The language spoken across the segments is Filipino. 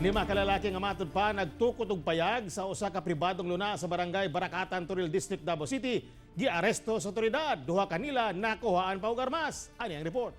Lima ka lalaki nga matod pa nagtukod og payag sa usa ka pribadong luna sa Barangay Baracatan, Toril District, Davao City. Giaresto sa otoridad. Duha kanila nakuhaan pa og armas. Ani ang report.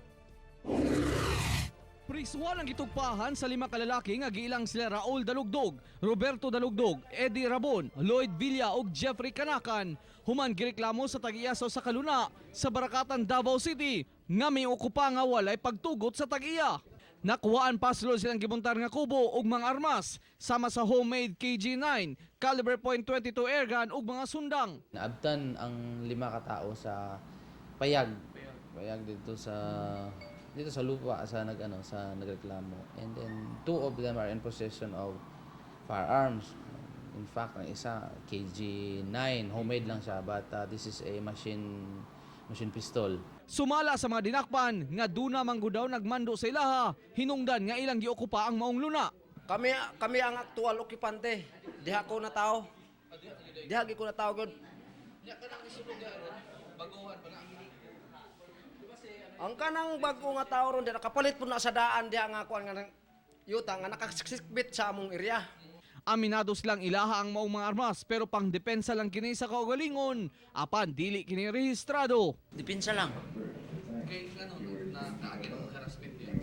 Priswan ang gitugpahan sa lima ka lalaki nga giilang sila Raul Dalugdog, Roberto Dalugdog, Eddie Rabon, Lloyd Villa ug Jeffrey Kanakan. Human gireklamo sa tag-iya sa kaluna sa Baracatan, Davao City nga may okupa nga walay pagtugot sa tag-iya. Nakuhaan pa silang gibuntar nga kubo ug mga armas sama sa homemade KG-9, caliber .22 airgun ug mga sundang. Naabtan ang lima ka tao sa payag dito sa lupa sa nagreklamo, and then two of them are in possession of firearms. In fact, ang isa KG-9, homemade lang siya, but this is a machine pistol. Sumala sa mga dinakpan nga duna manggo daw nagmando sa ilaha, hinungdan nga ilang giokupa ang maong luna. Kami ang aktual okupante. Diha ko na tao. Diha ko na tao gud. Ang kanang bago nga tao ron diha nakapalit pud na sa daan diha nga kuan nga yuta nga nakasikbit sa among area. Aminado silang ilaha ang maong mga armas pero pang depensa lang kini sa kaugalingon, apan dili kini rehistrado. Depensa lang. Kay ano na kaagin ang harassment niya.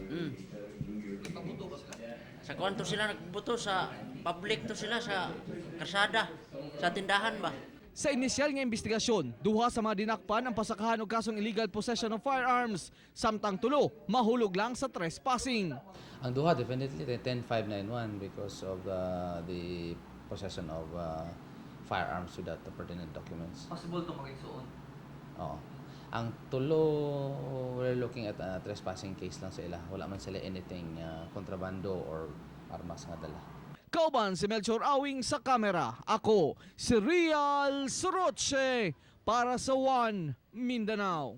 Nagpabuto ba sila? Sa kwanto sila nagbuto sa public to sila sa karsada, sa tindahan ba? Sa inisyal nga investigasyon, duha sa mga dinakpan ang pasakahan og kasong illegal possession of firearms, samtang tulo mahulog lang sa trespassing. Ang duha definitely 10591 because of the possession of firearms without the pertinent documents. Possible to maging suon. Oo. Ang tulo, we're looking at a trespassing case lang sa ila. Wala man sila anything kontrabando or armas nga dala. Kauban si Melchor Awing sa kamera. Ako, si Real Soroche para sa One Mindanao.